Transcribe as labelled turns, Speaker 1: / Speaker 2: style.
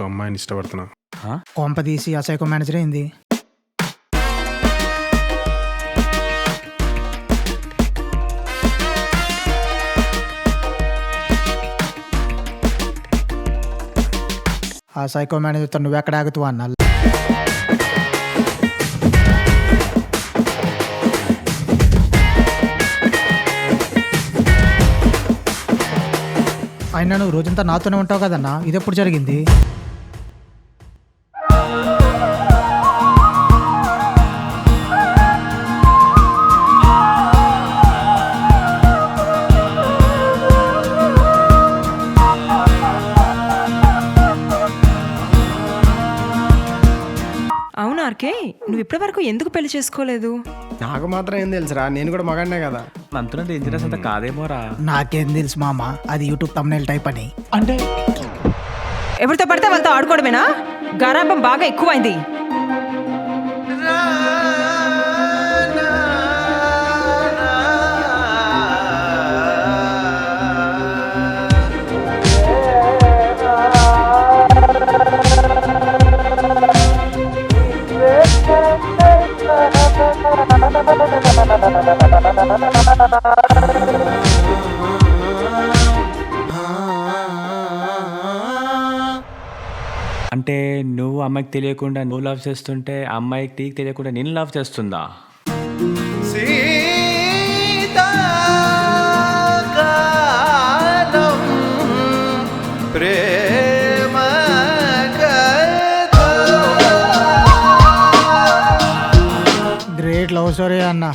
Speaker 1: ఒక అమ్మాయిని ఇష్టపడుతున్నా.
Speaker 2: కొంప తీసి ఆ సైకో మేనేజర్ అయింది. ఆ సైకో మేనేజర్తో నువ్వు ఎక్కడ ఆగుతావు అన్నా. అయినా నువ్వు రోజంతా నాతోనే ఉంటావు కదన్నా, ఇది ఎప్పుడు జరిగింది?
Speaker 3: అవును ఆర్కే, నువ్వు ఇప్పటి వరకు ఎందుకు పెళ్లి చేసుకోలేదు?
Speaker 4: నాకు మాత్రం ఏం తెలుసురా, నేను కూడా మగాడినే కదా.
Speaker 5: అంతున్న డేంజరస్ అంత కాదేమోరా.
Speaker 2: నాకేం తెలుసు మామ, అది యూట్యూబ్ తమ్నైల్ టైప్ అని. అంటే
Speaker 3: ఎవరితో పడితే వాళ్ళతో ఆడుకోవడమేనా? గారాబం బాగా ఎక్కువైంది.
Speaker 5: అంటే నువ్వు అమ్మాయికి తెలియకుండా నువ్వు లవ్ చేస్తుంటే అమ్మాయికి నీకు తెలియకుండా నేను లవ్ చేస్తుందా?
Speaker 2: గ్రేట్ లవ్ స్టోరీ అన్న.